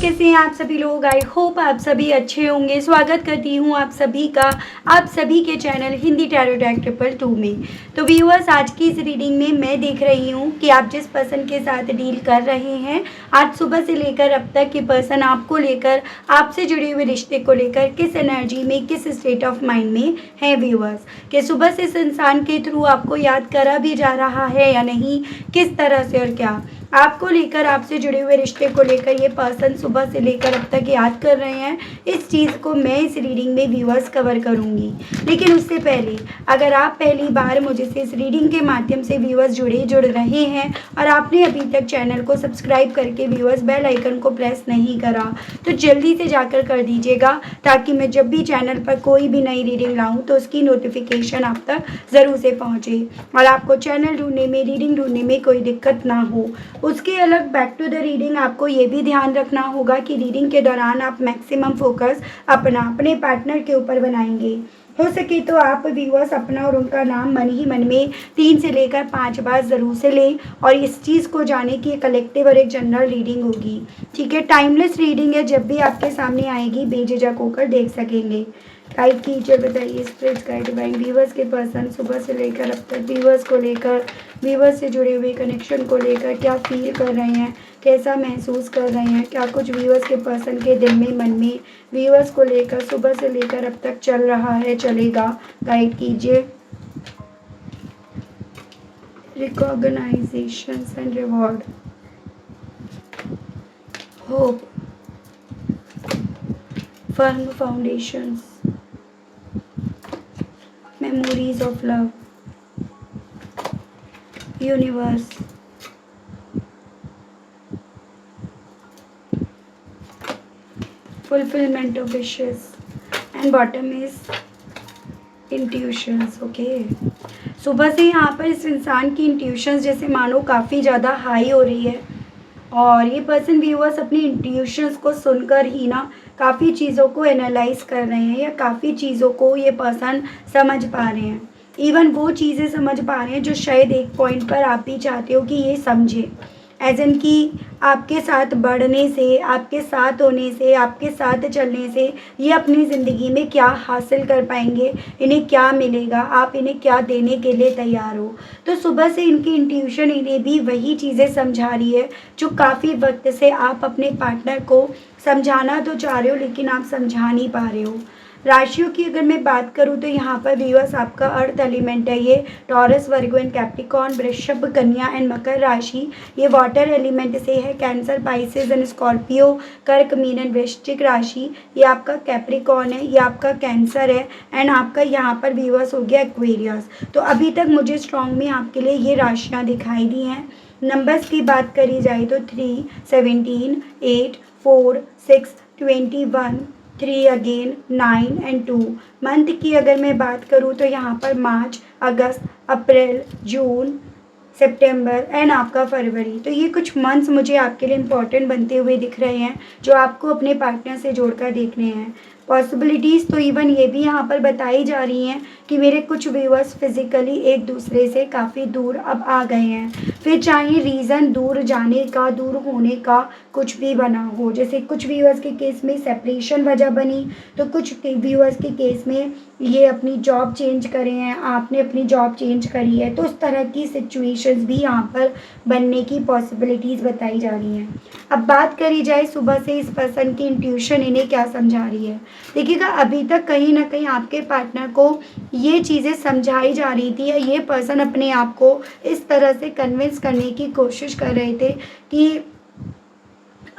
कैसे हैं आप सभी लोग। आई होप आप सभी अच्छे होंगे। स्वागत करती हूँ आप सभी का आप सभी के चैनल हिंदी टैरो डेक 222 में। तो व्यूअर्स, आज की इस रीडिंग में मैं देख रही हूँ कि आप जिस पर्सन के साथ डील कर रहे हैं, आज सुबह से लेकर अब तक के पर्सन आपको लेकर, आपसे जुड़े हुए रिश्ते को लेकर किस एनर्जी में, किस स्टेट ऑफ माइंड में है व्यूअर्स। कि सुबह से इस इंसान के थ्रू आपको याद करा भी जा रहा है या नहीं, किस तरह से और क्या आपको लेकर, आपसे जुड़े हुए रिश्ते को लेकर ये पर्सन सुबह से लेकर अब तक याद कर रहे हैं। इस चीज़ को मैं इस रीडिंग में व्यूअर्स कवर करूंगी। लेकिन उससे पहले, अगर आप पहली बार मुझे से इस रीडिंग के माध्यम से व्यूअर्स जुड़ रहे हैं और आपने अभी तक चैनल को सब्सक्राइब करके व्यूअर्स बेल आइकन को प्रेस नहीं करा, तो जल्दी से जाकर कर दीजिएगा, ताकि मैं जब भी चैनल पर कोई भी नई रीडिंग लाऊँ तो उसकी नोटिफिकेशन आप तक ज़रूर से पहुँचे और आपको चैनल ढूंढने में, रीडिंग ढूंढने में कोई दिक्कत ना हो। उसके अलग बैक टू द रीडिंग, आपको ये भी ध्यान रखना होगा कि रीडिंग के दौरान आप मैक्सिमम फोकस अपने पार्टनर के ऊपर बनाएंगे। हो सके तो आप व्यूअर्स अपना और उनका नाम मन ही मन में 3 से लेकर 5 बार ज़रूर से लें और इस चीज़ को जाने कि एक कलेक्टिव और एक जनरल रीडिंग होगी। ठीक है, टाइमलेस रीडिंग है, जब भी आपके सामने आएगी बेझिझक होकर देख सकेंगे। गाइड कीजिए, बताइए स्पिरिट्स गाइड डिवाइन व्यूअर्स के पर्सन सुबह से लेकर अब तक व्यूअर्स को लेकर, व्यूअर्स से जुड़े हुए कनेक्शन को लेकर क्या फील कर रहे हैं, कैसा महसूस कर रहे हैं, क्या कुछ व्यूअर्स के पर्सन के दिल में, मन में व्यूअर्स को लेकर सुबह से लेकर अब तक चल रहा है, चलेगा। गाइड कीजिए। Recognition and reward, hope, firm foundations, memories of love, universe, fulfillment of wishes, and bottom is intuitions. Okay, सुबह से यहाँ पर इस इंसान की इंट्यूशंस जैसे मानो काफ़ी ज़्यादा हाई हो रही है और ये पर्सन व्यूअर्स अपनी इंट्यूशंस को सुनकर ही ना काफ़ी चीज़ों को एनालाइज कर रहे हैं या काफ़ी चीज़ों को ये पर्सन समझ पा रहे हैं। इवन वो चीज़ें समझ पा रहे हैं जो शायद एक पॉइंट पर आप भी चाहते हो कि ये समझे, एज इन कि आपके साथ बढ़ने से, आपके साथ होने से, आपके साथ चलने से ये अपनी ज़िंदगी में क्या हासिल कर पाएंगे, इन्हें क्या मिलेगा, आप इन्हें क्या देने के लिए तैयार हो। तो सुबह से इनकी इंट्यूशन इन्हें भी वही चीज़ें समझा रही है जो काफ़ी वक्त से आप अपने पार्टनर को समझाना तो चाह रहे हो लेकिन आप समझा नहीं पा रहे हो। राशियों की अगर मैं बात करूं तो यहाँ पर व्यूअर्स आपका अर्थ एलिमेंट है, ये टॉरस, वर्गो एंड कैप्रिकॉर्न, वृषभ, कन्या एंड मकर राशि। ये वाटर एलिमेंट से है, कैंसर, पाइसेस एंड स्कॉर्पियो, कर्क, मीन एंड वृश्चिक राशि। ये आपका कैप्रिकॉर्न है, ये आपका कैंसर है एंड आपका यहाँ पर व्यूअर्स हो गया एक्वेरियस। तो अभी तक मुझे स्ट्रॉन्ग में आपके लिए ये राशियाँ दिखाई दी हैं। नंबर्स की बात करी जाए तो 3, 17, 8, 4, 6, 21, 3 अगेन, 9 एंड 2। मंथ की अगर मैं बात करूँ तो यहाँ पर मार्च, अगस्त, अप्रैल, जून, सितंबर एंड आपका फरवरी। तो ये कुछ मंथ्स मुझे आपके लिए इम्पॉर्टेंट बनते हुए दिख रहे हैं जो आपको अपने पार्टनर से जोड़कर देखने हैं। पॉसिबिलिटीज़ तो इवन ये भी यहाँ पर बताई जा रही हैं कि मेरे कुछ व्यूअर्स फिज़िकली एक दूसरे से काफ़ी दूर अब आ गए हैं, फिर चाहे रीज़न दूर जाने का, दूर होने का कुछ भी बना हो। जैसे कुछ व्यूअर्स के केस में सेपरेशन वजह बनी, तो कुछ व्यूअर्स के केस में ये अपनी जॉब चेंज करे हैं, आपने अपनी जॉब चेंज करी है, तो उस तरह की सिचुएशंस भी यहाँ पर बनने की पॉसिबिलिटीज़ बताई जा रही हैं। अब बात करी जाए सुबह से इस पर्सन की इंट्यूशन इन्हें क्या समझा रही है। देखिएगा, अभी तक कहीं ना कहीं आपके पार्टनर को ये चीज़ें समझाई जा रही थी या ये पर्सन अपने आप को इस तरह से कन्विंस करने की कोशिश कर रहे थे कि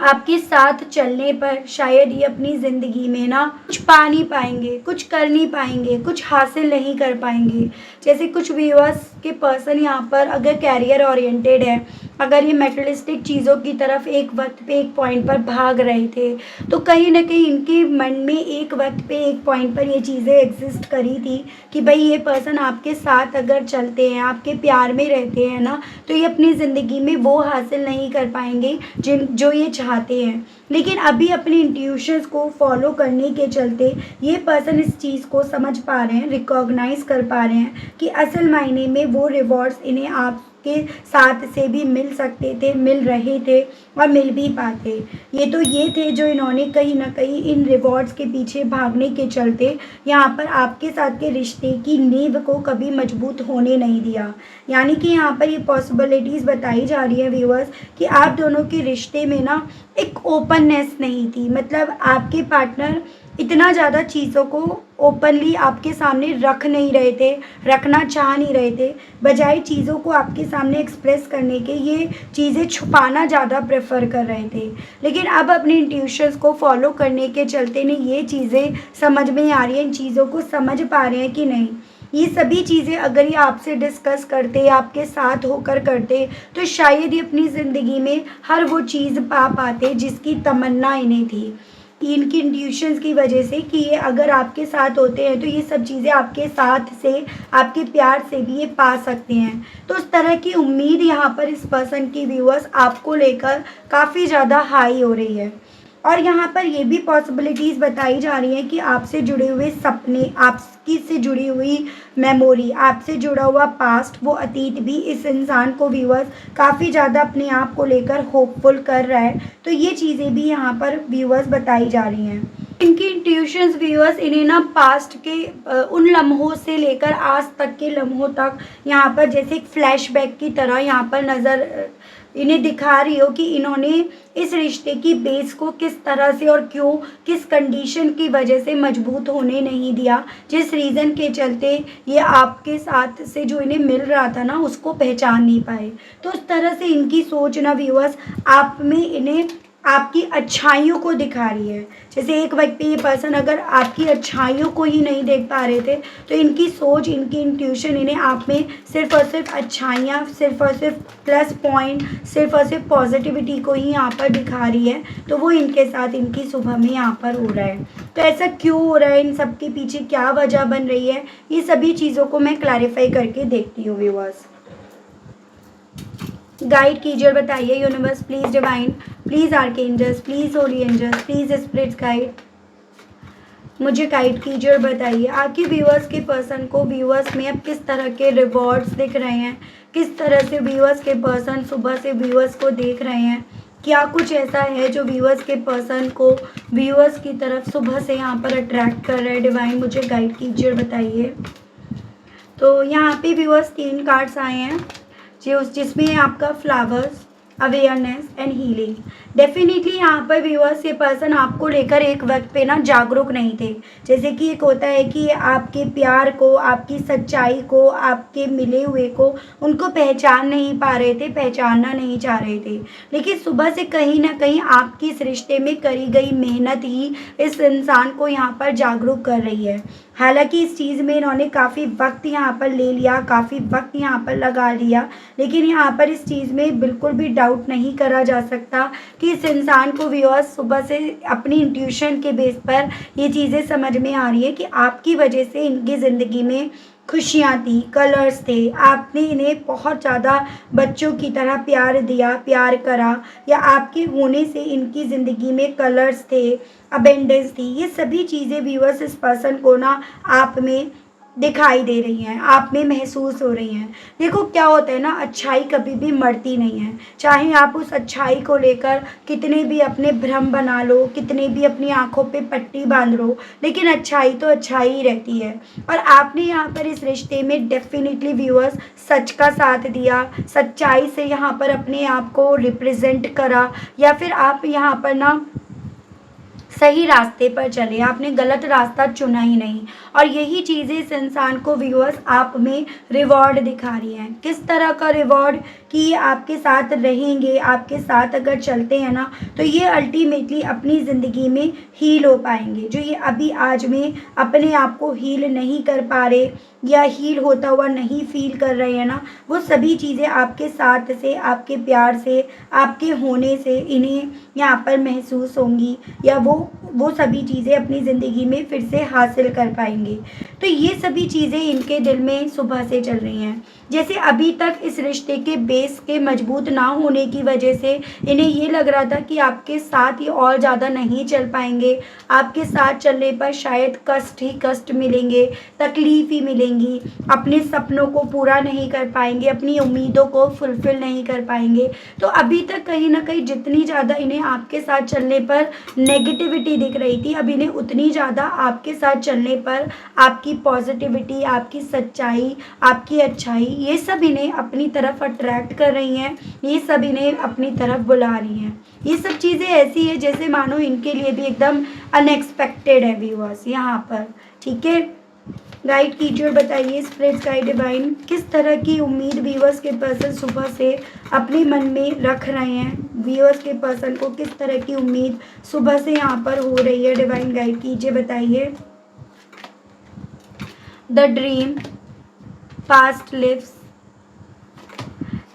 आपके साथ चलने पर शायद ये अपनी ज़िंदगी में ना कुछ पा नहीं पाएंगे, कुछ कर नहीं पाएंगे, कुछ हासिल नहीं कर पाएंगे। जैसे कुछ व्यूअर्स के पर्सन यहाँ पर अगर कैरियर ओरिएंटेड है, अगर ये मेटेरियलिस्टिक चीज़ों की तरफ एक वक्त पे एक पॉइंट पर भाग रहे थे, तो कहीं ना कहीं इनके मन में एक वक्त पे एक पॉइंट पर ये चीज़ें एग्जिस्ट करी थी कि भाई ये पर्सन आपके साथ अगर चलते हैं, आपके प्यार में रहते हैं ना, तो ये अपनी ज़िंदगी में वो हासिल नहीं कर पाएंगे जो ये चाहते हैं। लेकिन अभी अपनी इंट्यूशंस को फॉलो करने के चलते ये पर्सन इस चीज़ को समझ पा रहे हैं, रिकॉग्नाइज कर पा रहे हैं कि असल मायने में वो रिवॉर्ड्स इन्हें आप आपके साथ से भी मिल सकते थे, मिल रहे थे और मिल भी पाते। ये थे जो इन्होंने कहीं न कहीं इन रिवॉर्ड्स के पीछे भागने के चलते यहाँ पर आपके साथ के रिश्ते की नींव को कभी मजबूत होने नहीं दिया। यानी कि यहाँ पर ये पॉसिबिलिटीज़ बताई जा रही है व्यूअर्स कि आप दोनों के रिश्ते में ना एक ओपननेस नहीं थी। मतलब आपके पार्टनर इतना ज़्यादा चीज़ों को ओपनली आपके सामने रख नहीं रहे थे, रखना चाह नहीं रहे थे। बजाय चीज़ों को आपके सामने एक्सप्रेस करने के ये चीज़ें छुपाना ज़्यादा प्रेफर कर रहे थे। लेकिन अब अपने इंट्यूशंस को फॉलो करने के चलते ने ये चीज़ें समझ में आ रही हैं, इन चीज़ों को समझ पा रहे हैं कि नहीं, ये सभी चीज़ें अगर ये आपसे डिस्कस करते, आपके साथ होकर करते, तो शायद ये अपनी ज़िंदगी में हर वो चीज़ पा पाते जिसकी तमन्ना इन्हें थी। इनकी इंट्यूशंस की वजह से कि ये अगर आपके साथ होते हैं तो ये सब चीज़ें आपके साथ से, आपके प्यार से भी ये पा सकते हैं। तो उस तरह की उम्मीद यहाँ पर इस पर्सन की व्यूअर्स आपको लेकर काफ़ी ज़्यादा हाई हो रही है। और यहाँ पर ये भी पॉसिबिलिटीज़ बताई जा रही हैं कि आपसे जुड़े हुए सपने, आपकी से जुड़ी हुई मेमोरी, आपसे जुड़ा हुआ पास्ट, वो अतीत भी इस इंसान को व्यूअर्स काफ़ी ज़्यादा अपने आप को लेकर होपफुल कर रहा है। तो ये चीज़ें भी यहाँ पर व्यूअर्स बताई जा रही हैं। इनकी इंट्यूशंस व्यूअर्स इन्हें ना पास्ट के उन लम्हों से लेकर आज तक के लम्हों तक यहाँ पर जैसे एक फ्लैशबैक की तरह यहाँ पर इन्हें दिखा रही हो कि इन्होंने इस रिश्ते की बेस को किस तरह से और क्यों, किस कंडीशन की वजह से मजबूत होने नहीं दिया, जिस रीज़न के चलते ये आपके साथ से जो इन्हें मिल रहा था ना उसको पहचान नहीं पाए। तो उस तरह से इनकी सोच ना व्यूअर्स आप में इन्हें आपकी अच्छाइयों को दिखा रही है। जैसे एक वक्त पे ये पर्सन अगर आपकी अच्छाइयों को ही नहीं देख पा रहे थे, तो इनकी सोच, इनकी इंट्यूशन इन्हें आप में सिर्फ़ और सिर्फ अच्छाइयाँ, सिर्फ़ और सिर्फ प्लस पॉइंट, सिर्फ़ और सिर्फ पॉजिटिविटी को ही यहाँ पर दिखा रही है। तो वो इनके साथ इनकी सुबह में यहाँ पर हो रहा है। तो ऐसा क्यों हो रहा है, इन सब के पीछे क्या वजह बन रही है, ये सभी चीज़ों को मैं क्लैरिफाई करके देखती हूँ व्यूअर्स। गाइड कीजिए और बताइए universe, please divine, please archangels, please holy angels, please spirits guide, मुझे गाइड कीजिए और बताइए आपके व्यूअर्स के पर्सन को व्यूअर्स में अब किस तरह के रिवॉर्ड्स दिख रहे हैं, किस तरह से व्यूअर्स के पर्सन सुबह से व्यूअर्स को देख रहे हैं। क्या कुछ ऐसा है जो व्यूअर्स के पर्सन को व्यूअर्स की तरफ सुबह से यहाँ पर अट्रैक्ट कर रहा है। डिवाइन मुझे गाइड कीजिए और बताइए। तो यहाँ पे व्यूअर्स 3 कार्ड्स आए हैं जिसमें आपका flowers, awareness and healing. Definitely यहाँ पर व्यूअर्स ये पर्सन आपको लेकर एक वक्त पे ना जागरूक नहीं थे। जैसे कि एक होता है कि आपके प्यार को, आपकी सच्चाई को, आपके मिले हुए को उनको पहचान नहीं पा रहे थे, पहचानना नहीं चाह रहे थे। लेकिन सुबह से कहीं ना कहीं आपकी इस रिश्ते में करी गई मेहनत ही इस इंसान को यहाँ पर जागरूक कर रही है। हालांकि इस चीज़ में इन्होंने काफ़ी वक्त यहाँ पर ले लिया, काफ़ी वक्त यहाँ पर लगा लिया, लेकिन यहाँ पर इस चीज़ में बिल्कुल भी डाउट नहीं करा जा सकता कि इस इंसान को व्यूअर्स सुबह से अपनी इंट्यूशन के बेस पर ये चीज़ें समझ में आ रही है कि आपकी वजह से इनकी ज़िंदगी में खुशियाँ थी, कलर्स थे, आपने इन्हें बहुत ज़्यादा बच्चों की तरह प्यार दिया, प्यार करा, या आपके होने से इनकी ज़िंदगी में कलर्स थे, अबेंडेंस थी। ये सभी चीज़ें व्यूअर्स इस पर्सन को ना आप में दिखाई दे रही हैं, आप में महसूस हो रही हैं। देखो क्या होता है ना, अच्छाई कभी भी मरती नहीं है। चाहे आप उस अच्छाई को लेकर कितने भी अपने भ्रम बना लो, कितने भी अपनी आंखों पे पट्टी बांध लो, लेकिन अच्छाई तो अच्छाई ही रहती है। और आपने यहाँ पर इस रिश्ते में डेफिनेटली व्यूअर्स सच का साथ दिया, सच्चाई से यहाँ पर अपने आप को रिप्रेजेंट करा, या फिर आप यहाँ पर ना सही रास्ते पर चले, आपने गलत रास्ता चुना ही नहीं। और यही चीज़ें इस इंसान को व्यूअर्स आप में रिवॉर्ड दिखा रही हैं। किस तरह का रिवॉर्ड कि ये आपके साथ रहेंगे, आपके साथ अगर चलते हैं ना तो ये अल्टीमेटली अपनी ज़िंदगी में हील हो पाएंगे। जो ये अभी आज में अपने आप को हील नहीं कर पा रहे या हील होता हुआ नहीं फील कर रहे हैं ना, वो सभी चीज़ें आपके साथ से, आपके प्यार से, आपके होने से इन्हें यहाँ पर महसूस होंगी, या वो सभी चीज़ें अपनी ज़िंदगी में फिर से हासिल कर पाएंगे। तो ये सभी चीज़ें इनके दिल में सुबह से चल रही हैं। जैसे अभी तक इस रिश्ते के बेस के मजबूत ना होने की वजह से इन्हें ये लग रहा था कि आपके साथ ये और ज़्यादा नहीं चल पाएंगे, आपके साथ चलने पर शायद कष्ट ही कष्ट मिलेंगे, तकलीफ़ ही मिलेंगी, अपने सपनों को पूरा नहीं कर पाएंगे, अपनी उम्मीदों को फुलफ़िल नहीं कर पाएंगे। तो अभी तक कहीं न कहीं जितनी ज़्यादा इन्हें आपके साथ चलने पर नेगेटिविटी दिख रही थी, अब इन्हें उतनी ज़्यादा आपके साथ चलने पर आपकी पॉजिटिविटी, आपकी सच्चाई, आपकी अच्छाई, ये सब इन्हें अपनी तरफ अट्रैक्ट कर रही हैं, ये सब इन्हें अपनी तरफ बुला रही हैं। ये सब चीज़ें ऐसी है जैसे मानो इनके लिए भी एकदम अनएक्सपेक्टेड है व्यूअर्स यहाँ पर। ठीक है, गाइड कीजिए और बताइए स्पिरिट्स गाइड डिवाइन किस तरह की उम्मीद व्यूअर्स के पर्सन सुबह से अपने मन में रख रहे हैं। व्यूअर्स के पर्सन को किस तरह की उम्मीद सुबह से यहाँ पर हो रही है, डिवाइन गाइड कीजिए बताइए। The dream past lives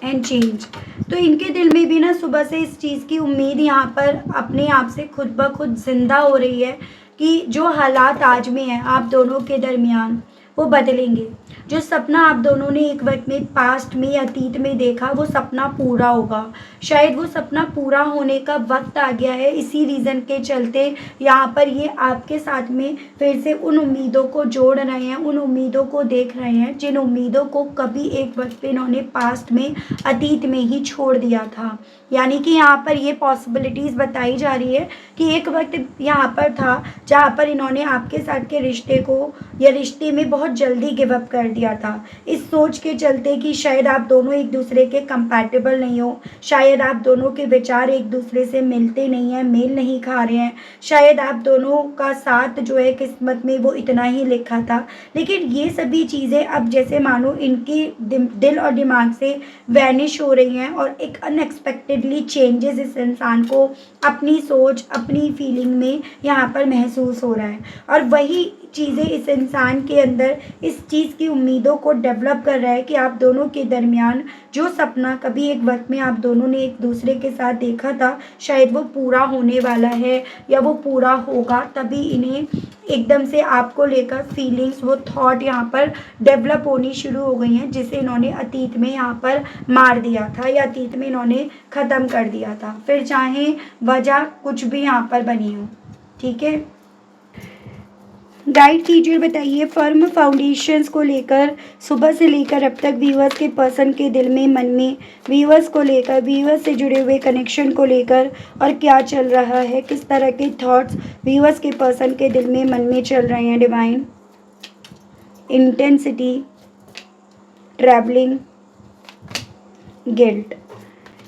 and change. तो इनके दिल में भी ना सुबह से इस चीज़ की उम्मीद यहाँ पर अपने आप से खुद ब खुद जिंदा हो रही है कि जो हालात आज में हैं आप दोनों के दरमियान वो बदलेंगे। जो सपना आप दोनों ने एक वक्त में पास्ट में अतीत में देखा वो सपना पूरा होगा। शायद वो सपना पूरा होने का वक्त आ गया है, इसी रीज़न के चलते यहाँ पर ये आपके साथ में फिर से उन उम्मीदों को जोड़ रहे हैं, उन उम्मीदों को देख रहे हैं जिन उम्मीदों को कभी एक वक्त पे इन्होंने पास्ट में अतीत में ही छोड़ दिया था। यानी कि यहाँ पर ये पॉसिबिलिटीज़ बताई जा रही है कि एक वक्त यहाँ पर था जहाँ पर इन्होंने आपके साथ के रिश्ते को या रिश्ते में बहुत जल्दी गिव अप कर दिया था, इस सोच के चलते कि शायद आप दोनों एक दूसरे के कंपैटिबल नहीं हो, शायद आप दोनों के विचार एक दूसरे से मिलते नहीं हैं, मेल नहीं खा रहे हैं, शायद आप दोनों का साथ जो है किस्मत में वो इतना ही लिखा था। लेकिन ये सभी चीज़ें अब जैसे मानो इनके दिल और दिमाग से वैनिश हो रही हैं और एक अनएक्सपेक्टेडली चेंजेस इस इंसान को अपनी सोच, अपनी फीलिंग में यहाँ पर महसूस हो रहा है। और वही चीज़ें इस इंसान के अंदर इस चीज़ की उम्मीदों को डेवलप कर रहा है कि आप दोनों के दरमियान जो सपना कभी एक वक्त में आप दोनों ने एक दूसरे के साथ देखा था शायद वो पूरा होने वाला है या वो पूरा होगा। तभी इन्हें एकदम से आपको लेकर फीलिंग्स, वो थॉट यहाँ पर डेवलप होनी शुरू हो गई हैं जिसे इन्होंने अतीत में यहाँ पर मार दिया था या अतीत में इन्होंने ख़त्म कर दिया था, फिर चाहे वजह कुछ भी यहाँ पर बनी हो। ठीक है, गाइड कीजिए बताइए फर्म फाउंडेशंस को लेकर सुबह से लेकर अब तक व्यूअर्स के पर्सन के दिल में, मन में, व्यूअर्स को लेकर, व्यूअर्स से जुड़े हुए कनेक्शन को लेकर और क्या चल रहा है, किस तरह के थॉट्स व्यूअर्स के पर्सन के दिल में, मन में चल रहे हैं। Divine intensity, travelling, guilt.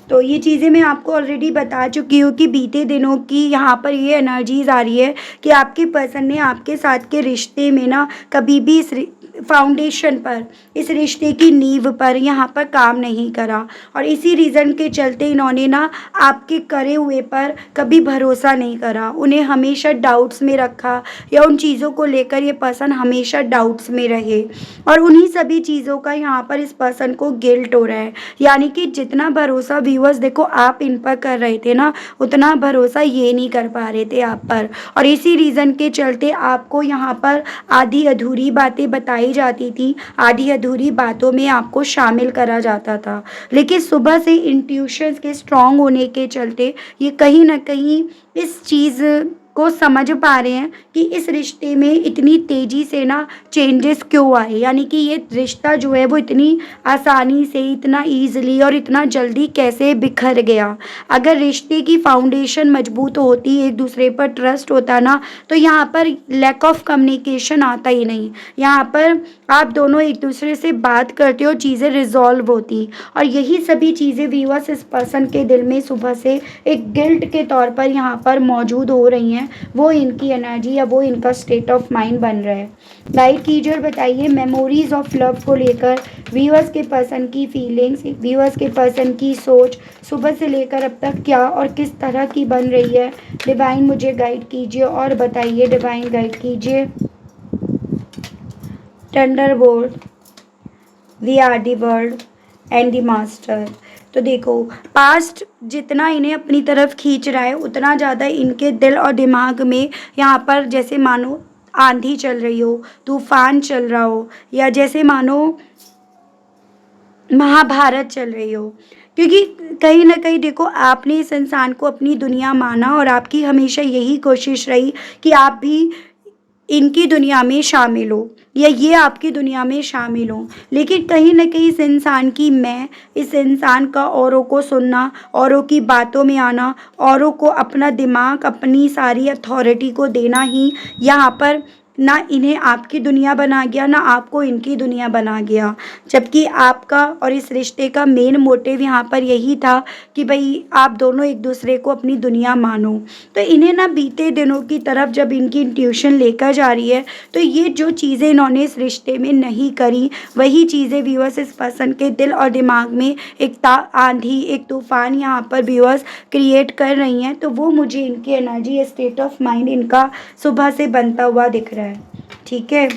तो ये चीज़ें मैं आपको ऑलरेडी बता चुकी हूँ कि बीते दिनों की यहाँ पर ये एनर्जीज़ आ रही है कि आपके पर्सन ने आपके साथ के रिश्ते में ना कभी भी इस फाउंडेशन पर, इस रिश्ते की नींव पर यहाँ पर काम नहीं करा और इसी रीज़न के चलते इन्होंने ना आपके करे हुए पर कभी भरोसा नहीं करा, उन्हें हमेशा डाउट्स में रखा या उन चीज़ों को लेकर ये पर्सन हमेशा डाउट्स में रहे और उन्हीं सभी चीज़ों का यहाँ पर इस पर्सन को गिल्ट हो रहा है। यानी कि जितना भरोसा व्यूअर्स देखो आप इन पर कर रहे थे ना, उतना भरोसा ये नहीं कर पा रहे थे आप पर और इसी रीज़न के चलते आपको यहाँ पर आधी अधूरी बातें बताई जाती थी, आधी अधूरी बातों में आपको शामिल करा जाता था। लेकिन सुबह से इंट्यूशंस के स्ट्रॉन्ग होने के चलते ये कहीं ना कहीं इस चीज़ को समझ पा रहे हैं कि इस रिश्ते में इतनी तेज़ी से ना चेंजेस क्यों आए, यानी कि ये रिश्ता जो है वो इतनी आसानी से, इतना ईज़िली और इतना जल्दी कैसे बिखर गया। अगर रिश्ते की फाउंडेशन मजबूत होती, एक दूसरे पर ट्रस्ट होता ना, तो यहाँ पर लैक ऑफ कम्युनिकेशन आता ही नहीं, यहाँ पर आप दोनों एक दूसरे से बात करते हो, चीज़ें रिजॉल्व होती। और यही सभी चीज़ें व्यूअर्स इस पर्सन के दिल में सुबह से एक गिल्ट के तौर पर यहाँ पर मौजूद हो रही हैं, वो इनकी एनर्जी या वो इनका स्टेट ऑफ माइंड बन रहा है। गाइड कीजिए और बताइए मेमोरीज ऑफ लव को लेकर व्यूअर्स के पर्सन की फीलिंग्स, व्यूअर्स के पर्सन की सोच सुबह से लेकर अब तक क्या और किस तरह की बन रही है। डिवाइन मुझे गाइड कीजिए और बताइए, डिवाइन गाइड कीजिए। Thunderbolt, the RD world and the master. तो देखो पास्ट जितना इन्हें अपनी तरफ खींच रहा है उतना ज़्यादा इनके दिल और दिमाग में यहाँ पर जैसे मानो आंधी चल रही हो, तूफान चल रहा हो, या जैसे मानो महाभारत चल रही हो। क्योंकि कहीं न कहीं देखो, आपने इस इंसान को अपनी दुनिया माना और आपकी हमेशा यही कोशिश रही कि आप भी इनकी दुनिया में शामिल हो या ये आपकी दुनिया में शामिल हों। लेकिन कहीं न कहीं इस इंसान की मैं, इस इंसान का औरों को सुनना, औरों की बातों में आना, औरों को अपना दिमाग, अपनी सारी अथॉरिटी को देना ही यहाँ पर ना इन्हें आपकी दुनिया बना गया, ना आपको इनकी दुनिया बना गया। जबकि आपका और इस रिश्ते का मेन मोटिव यहाँ पर यही था कि भई आप दोनों एक-दूसरे को अपनी दुनिया मानो। तो इन्हें ना बीते दिनों की तरफ जब इनकी इंट्यूशन लेकर जा रही है, तो ये जो चीज़ें इन्होंने इस रिश्ते में नहीं करी, वही चीज़ें व्यूअर्स इस पर्सन के दिल और दिमाग में एक आंधी, एक तूफान यहाँ पर व्यूअर्स क्रिएट कर रही हैं। तो वो मुझे इनकी एनर्जी, स्टेट ऑफ माइंड इनका सुबह से बनता हुआ दिख रहा है। ठीक है।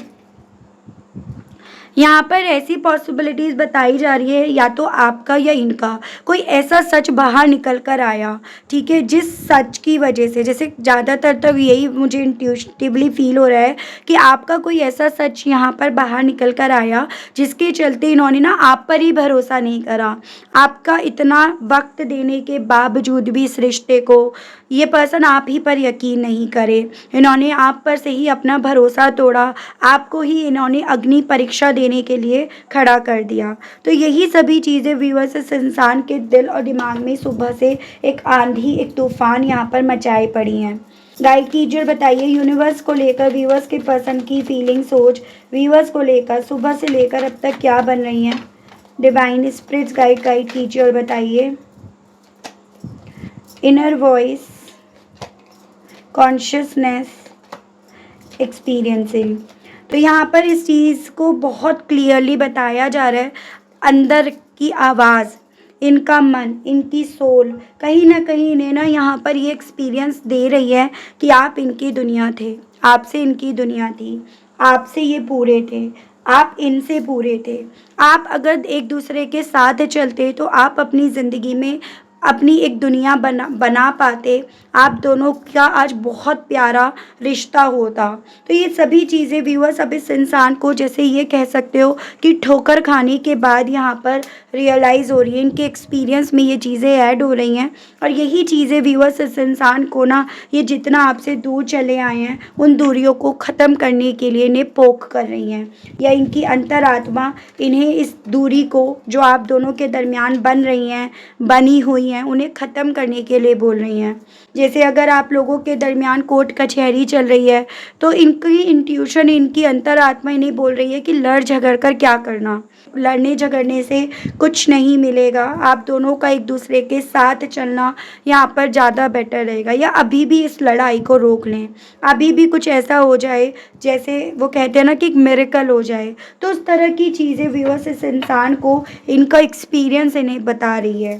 यहाँ पर ऐसी पॉसिबिलिटीज़ बताई जा रही है, या तो आपका या इनका कोई ऐसा सच बाहर निकल कर आया, ठीक है, जिस सच की वजह से, जैसे ज़्यादातर तो यही मुझे इंट्यूटिवली फील हो रहा है कि आपका कोई ऐसा सच यहाँ पर बाहर निकल कर आया जिसके चलते इन्होंने ना आप पर ही भरोसा नहीं करा। आपका इतना वक्त देने के बावजूद भी इस रिश्ते को ये पर्सन आप ही पर यकीन नहीं करे। इन्होंने आप पर से ही अपना भरोसा तोड़ा, आपको ही इन्होंने अग्नि परीक्षा देने के लिए खड़ा कर दिया। तो यही सभी चीज़ें व्यूअर्स इस इंसान के दिल और दिमाग में सुबह से एक आंधी, एक तूफान यहाँ पर मचाए पड़ी हैं। गाइड कीजिए और बताइए यूनिवर्स को लेकर व्यूअर्स के पर्सन की फीलिंग, सोच व्यूअर्स को लेकर सुबह से लेकर अब तक क्या बन रही हैं। डिवाइन स्पिरिट्स गाइड कीजिए और बताइए। Inner voice, consciousness, experiencing. तो यहाँ पर इस चीज़ को बहुत क्लियरली बताया जा रहा है, अंदर की आवाज़, इनका मन, इनकी सोल कहीं न कहीं इन्हें ना यहाँ पर ये एक्सपीरियंस दे रही है कि आप इनकी दुनिया थे, आपसे इनकी दुनिया थी, आपसे ये पूरे थे, आप इनसे पूरे थे। आप अगर एक दूसरे के साथ चलते तो आप अपनी ज़िंदगी में अपनी एक दुनिया बना पाते। आप दोनों का आज बहुत प्यारा रिश्ता होता। तो ये सभी चीज़ें व्यूअर्स अब इस इंसान को, जैसे ये कह सकते हो कि ठोकर खाने के बाद यहाँ पर रियलाइज़ हो रही है, इनके एक्सपीरियंस में ये चीज़ें ऐड हो रही हैं। और यही चीज़ें व्यूअर्स इस इंसान को ना, ये जितना आपसे दूर चले आए हैं उन दूरियों को ख़त्म करने के लिए इन्हें पोक कर रही हैं, या इनकी अंतरात्मा इन्हें इस दूरी को जो आप दोनों के दरमियान बनी हुई हैं, उन्हें ख़त्म करने के लिए बोल रही हैं। जैसे अगर आप लोगों के दरमियान कोर्ट कचहरी चल रही है, तो इनकी इंट्यूशन, इनकी अंतरात्मा इन्हें बोल रही है कि लड़ झगड़ कर क्या करना, लड़ने झगड़ने से कुछ नहीं मिलेगा। आप दोनों का एक दूसरे के साथ चलना यहाँ पर ज़्यादा बेटर रहेगा, या अभी भी इस लड़ाई को रोक लें, अभी भी कुछ ऐसा हो जाए जैसे वो कहते हैं ना कि एक मिरेकल हो जाए। तो उस तरह की चीज़ें व्यूअर्स इस इंसान को, इनका एक्सपीरियंस इन्हें बता रही है।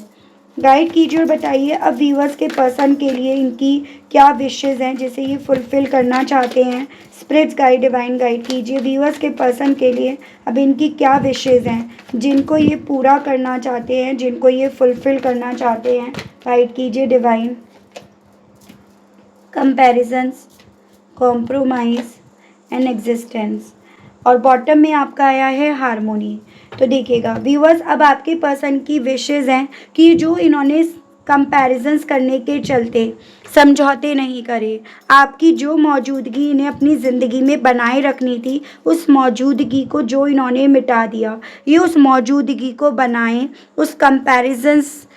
गाइड कीजिए और बताइए अब व्यूअर्स के पर्सन के लिए इनकी क्या विशेज़ हैं, जैसे ये फुलफ़िल करना चाहते हैं। स्पिरिट्स गाइड, डिवाइन गाइड कीजिए व्यूअर्स के पर्सन के लिए अब इनकी क्या विशेज़ हैं, जिनको ये पूरा करना चाहते हैं, जिनको ये फुलफ़िल करना चाहते हैं। गाइड कीजिए divine. Comparisons, compromise and existence, और बॉटम में आपका आया है हारमोनी। तो देखिएगा व्यूअर्स, अब आपके पर्सन की विशेज़ हैं कि जो इन्होंने कंपैरिजंस करने के चलते समझौते नहीं करे, आपकी जो मौजूदगी इन्हें अपनी ज़िंदगी में बनाए रखनी थी, उस मौजूदगी को जो इन्होंने मिटा दिया, ये उस मौजूदगी को बनाएं, उस कंपैरिजंस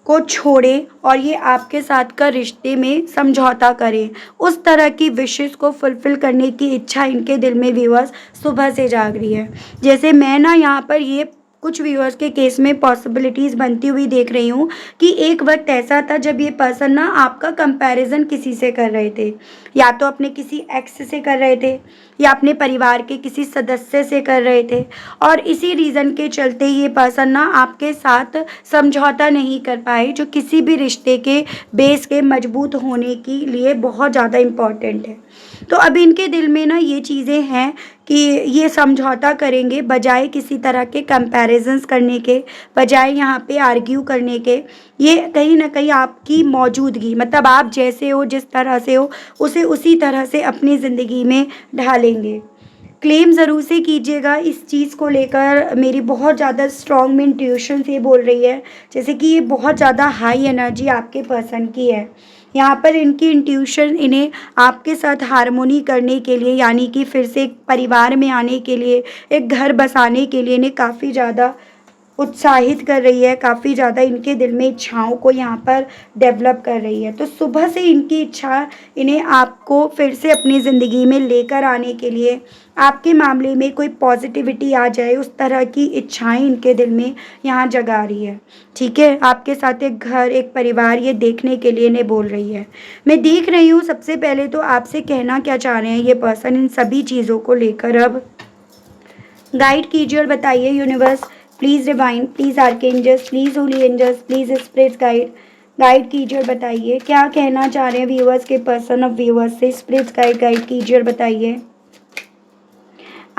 को छोड़ें और ये आपके साथ का रिश्ते में समझौता करें। उस तरह की विशेस को फुलफ़िल करने की इच्छा इनके दिल में व्यूअर्स सुबह से जाग रही है। जैसे मैं ना यहाँ पर ये कुछ व्यूअर्स के केस में पॉसिबिलिटीज़ बनती हुई देख रही हूँ कि एक वक्त ऐसा था जब ये पर्सन ना आपका कंपैरिजन किसी से कर रहे थे, या तो अपने किसी एक्स से कर रहे थे या अपने परिवार के किसी सदस्य से कर रहे थे, और इसी रीज़न के चलते ये पर्सन ना आपके साथ समझौता नहीं कर पाए, जो किसी भी रिश्ते के बेस के मजबूत होने के लिए बहुत ज़्यादा इम्पॉर्टेंट है। तो अब इनके दिल में ना ये चीज़ें हैं कि ये समझौता करेंगे, बजाय किसी तरह के कंपैरिजंस करने के, बजाय यहाँ पे आर्ग्यू करने के। ये कहीं ना कहीं आपकी मौजूदगी, मतलब आप जैसे हो, जिस तरह से हो, उसे उसी तरह से अपनी ज़िंदगी में ढालेंगे। क्लेम ज़रूर से कीजिएगा इस चीज़ को लेकर। मेरी बहुत ज़्यादा स्ट्रॉन्ग में इंट्यूशन से बोल रही है, जैसे कि ये बहुत ज़्यादा हाई एनर्जी आपके पर्सन की है। यहाँ पर इनकी इंट्यूशन इन्हें आपके साथ हार्मोनी करने के लिए, यानी कि फिर से एक परिवार में आने के लिए, एक घर बसाने के लिए इन्हें काफ़ी ज़्यादा उत्साहित कर रही है, काफ़ी ज़्यादा इनके दिल में इच्छाओं को यहाँ पर डेवलप कर रही है। तो सुबह से इनकी इच्छा इन्हें आपको फिर से अपनी ज़िंदगी में लेकर आने के लिए, आपके मामले में कोई पॉजिटिविटी आ जाए, उस तरह की इच्छाएं इनके दिल में यहाँ जगा रही है। ठीक है, आपके साथ एक घर, एक परिवार ये देखने के लिए इन्हें बोल रही है। मैं देख रही हूँ सबसे पहले तो आपसे कहना क्या चाह रहे हैं ये पर्सन इन सभी चीज़ों को लेकर। अब गाइड कीजिए और बताइए universe, please divine, please archangels, please holy angels, please spirits guide कीजिए और बताइए क्या कहना चाह रहे हैं व्यूअर्स के पर्सन ऑफ व्यूअर्स से। स्पिरिट्स गाइड कीजिए और बताइए।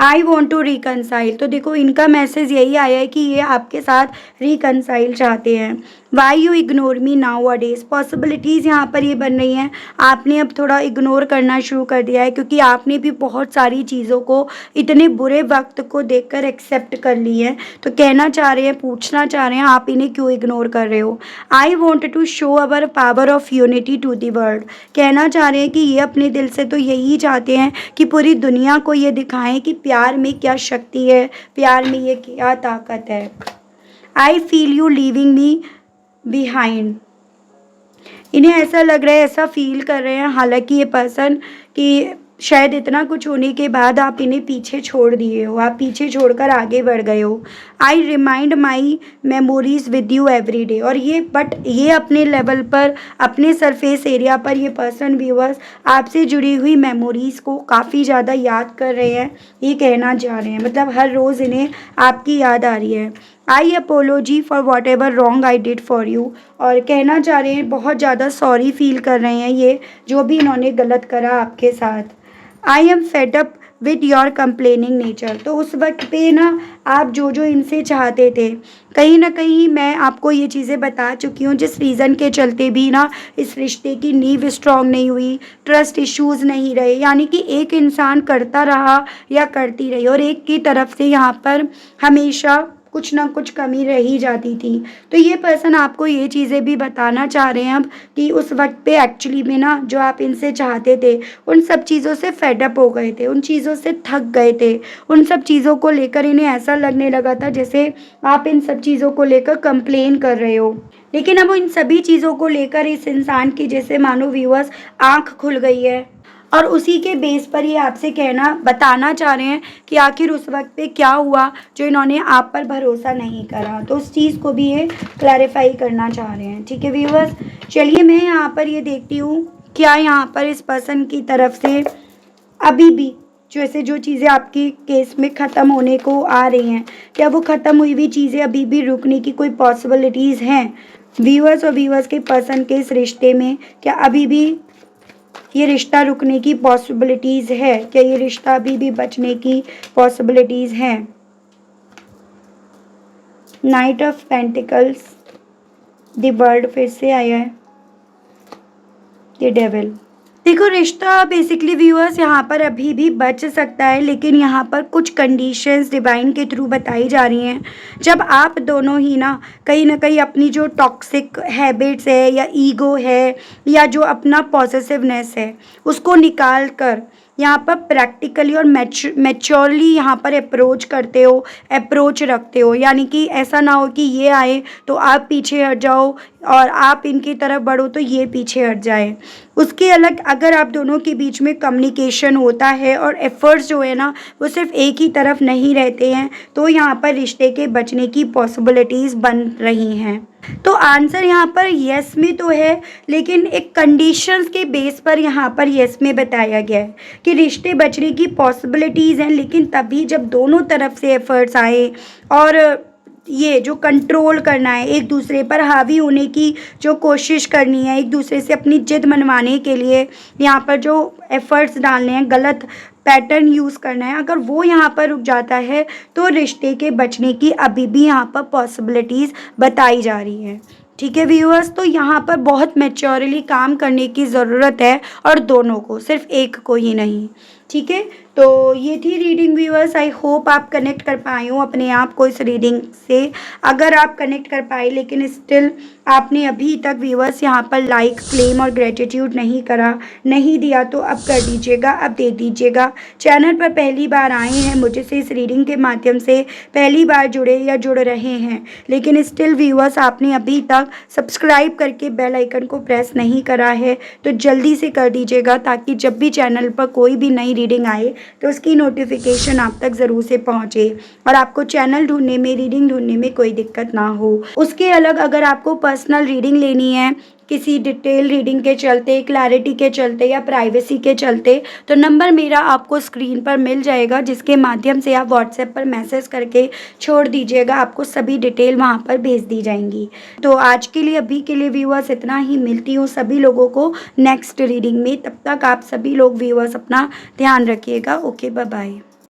I want to reconcile. तो देखो इनका मैसेज यही आया है कि ये आपके साथ रिकनसाइल चाहते हैं। Why you ignore me now a days. Possibilities यहाँ पर ये बन रही हैं, आपने अब थोड़ा इग्नोर करना शुरू कर दिया है, क्योंकि आपने भी बहुत सारी चीज़ों को इतने बुरे वक्त को देखकर एक्सेप्ट कर ली है। तो कहना चाह रहे हैं, पूछना चाह रहे हैं आप इन्हें क्यों इग्नोर कर रहे हो। I want to show our power of unity to the world. कहना चाह रहे हैं कि ये अपने दिल से तो यही चाहते हैं कि पूरी दुनिया को ये दिखाएं कि प्यार में क्या शक्ति है, प्यार में ये क्या ताकत है। I feel you leaving me behind. इन्हें ऐसा लग रहा है, ऐसा फील कर रहे हैं हालांकि ये पर्सन कि शायद इतना कुछ होने के बाद आप इन्हें पीछे छोड़ दिए हो, आप पीछे छोड़कर आगे बढ़ गए हो। I remind my memories with you every day. और ये अपने लेवल पर, अपने सरफेस एरिया पर ये पर्सन व्यूअर्स आपसे जुड़ी हुई मेमोरीज़ को काफ़ी ज़्यादा याद कर रहे हैं, ये कहना चाह रहे हैं। मतलब हर रोज़ इन्हें आपकी याद आ रही है। I apology for whatever wrong I did for you. और कहना चाह रहे हैं, बहुत ज़्यादा सॉरी फील कर रहे हैं ये, जो भी इन्होंने गलत करा आपके साथ। I am fed up with your complaining nature. तो उस वक्त पे ना आप जो जो इनसे चाहते थे, कहीं ना कहीं मैं आपको ये चीज़ें बता चुकी हूँ, जिस रीज़न के चलते भी ना इस रिश्ते की नींव स्ट्रॉन्ग नहीं हुई, ट्रस्ट इश्यूज़ नहीं रहे, यानी कि एक इंसान करता रहा या करती रही और एक की तरफ से यहाँ पर हमेशा कुछ ना कुछ कमी रह ही जाती थी। तो ये पर्सन आपको ये चीज़ें भी बताना चाह रहे हैं अब कि उस वक्त पे एक्चुअली में ना जो आप इनसे चाहते थे, उन सब चीज़ों से फेडअप हो गए थे, उन चीज़ों से थक गए थे, उन सब चीज़ों को लेकर इन्हें ऐसा लगने लगा था जैसे आप इन सब चीज़ों को लेकर कंप्लेन कर रहे हो। लेकिन अब इन सभी चीज़ों को लेकर इस इंसान की जैसे मानो व्यूअर्स आँख खुल गई है, और उसी के बेस पर ये आपसे बताना चाह रहे हैं कि आखिर उस वक्त पे क्या हुआ जो इन्होंने आप पर भरोसा नहीं करा। तो उस चीज़ को भी ये क्लैरिफाई करना चाह रहे हैं। ठीक है व्यूअर्स, चलिए मैं यहाँ पर ये देखती हूँ क्या यहाँ पर इस पर्सन की तरफ से अभी भी जैसे जो चीज़ें आपकी केस में ख़त्म होने को आ रही हैं, क्या वो ख़त्म हुई हुई चीज़ें अभी भी रुकने की कोई पॉसिबिलिटीज़ हैं व्यूअर्स और व्यूअर्स के पर्सन के इस रिश्ते में। क्या अभी भी ये रिश्ता रुकने की पॉसिबिलिटीज़ है, क्या ये रिश्ता अभी भी बचने की पॉसिबिलिटीज़ हैं। Night of pentacles, the world फिर से आया है, द डेविल। देखो रिश्ता बेसिकली व्यूअर्स यहाँ पर अभी भी बच सकता है, लेकिन यहाँ पर कुछ कंडीशंस डिवाइन के थ्रू बताई जा रही हैं। जब आप दोनों ही ना कहीं अपनी जो टॉक्सिक हैबिट्स है या ईगो है या जो अपना पॉसेसिवनेस है उसको निकाल कर यहाँ पर प्रैक्टिकली और मैच्योरली यहाँ पर अप्रोच रखते हो, यानी कि ऐसा ना हो कि ये आए तो आप पीछे हट जाओ और आप इनकी तरफ बढ़ो तो ये पीछे हट जाए। उसके अलग अगर आप दोनों के बीच में कम्युनिकेशन होता है और एफर्ट्स जो है ना वो सिर्फ एक ही तरफ नहीं रहते हैं, तो यहाँ पर रिश्ते के बचने की पॉसिबिलिटीज़ बन रही हैं। तो आंसर यहाँ पर यस में तो है, लेकिन एक कंडीशंस के बेस पर यहाँ पर यस में बताया गया है कि रिश्ते बचने की पॉसिबिलिटीज़ हैं, लेकिन तभी जब दोनों तरफ से एफर्ट्स आए और ये जो कंट्रोल करना है, एक दूसरे पर हावी होने की जो कोशिश करनी है, एक दूसरे से अपनी जिद मनवाने के लिए यहाँ पर जो एफर्ट्स डालने हैं, गलत पैटर्न यूज़ करना है, अगर वो यहाँ पर रुक जाता है तो रिश्ते के बचने की अभी भी यहाँ पर पॉसिबिलिटीज़ बताई जा रही हैं। ठीक है व्यूअर्स, तो यहाँ पर बहुत मैच्योरली काम करने की ज़रूरत है, और दोनों को, सिर्फ एक को ही नहीं। ठीक है, तो ये थी रीडिंग व्यूअर्स। आई होप आप कनेक्ट कर पाए हो अपने आप को इस रीडिंग से। अगर आप कनेक्ट कर पाए लेकिन स्टिल आपने अभी तक व्यूअर्स यहाँ पर लाइक, क्लेम और ग्रेटिट्यूड नहीं करा, नहीं दिया, तो अब कर दीजिएगा, अब दे दीजिएगा। चैनल पर पहली बार आए हैं, मुझे से इस रीडिंग के माध्यम से पहली बार जुड़े या जुड़ रहे हैं, लेकिन स्टिल व्यूअर्स आपने अभी तक सब्सक्राइब करके बेल आइकन को प्रेस नहीं करा है, तो जल्दी से कर दीजिएगा, ताकि जब भी चैनल पर कोई भी नई रीडिंग आए तो उसकी नोटिफिकेशन आप तक ज़रूर से पहुंचे और आपको चैनल ढूंढने में, रीडिंग ढूंढने में कोई दिक्कत ना हो। उसके अलग अगर आपको पर्सनल रीडिंग लेनी है, किसी डिटेल रीडिंग के चलते, क्लैरिटी के चलते या प्राइवेसी के चलते, तो नंबर मेरा आपको स्क्रीन पर मिल जाएगा, जिसके माध्यम से आप व्हाट्सएप पर मैसेज करके छोड़ दीजिएगा, आपको सभी डिटेल वहां पर भेज दी जाएंगी। तो आज के लिए, अभी के लिए व्यूअर्स इतना ही। मिलती हूँ सभी लोगों को नेक्स्ट रीडिंग में, तब तक आप सभी लोग व्यूअर्स अपना ध्यान रखिएगा। Okay, bye bye.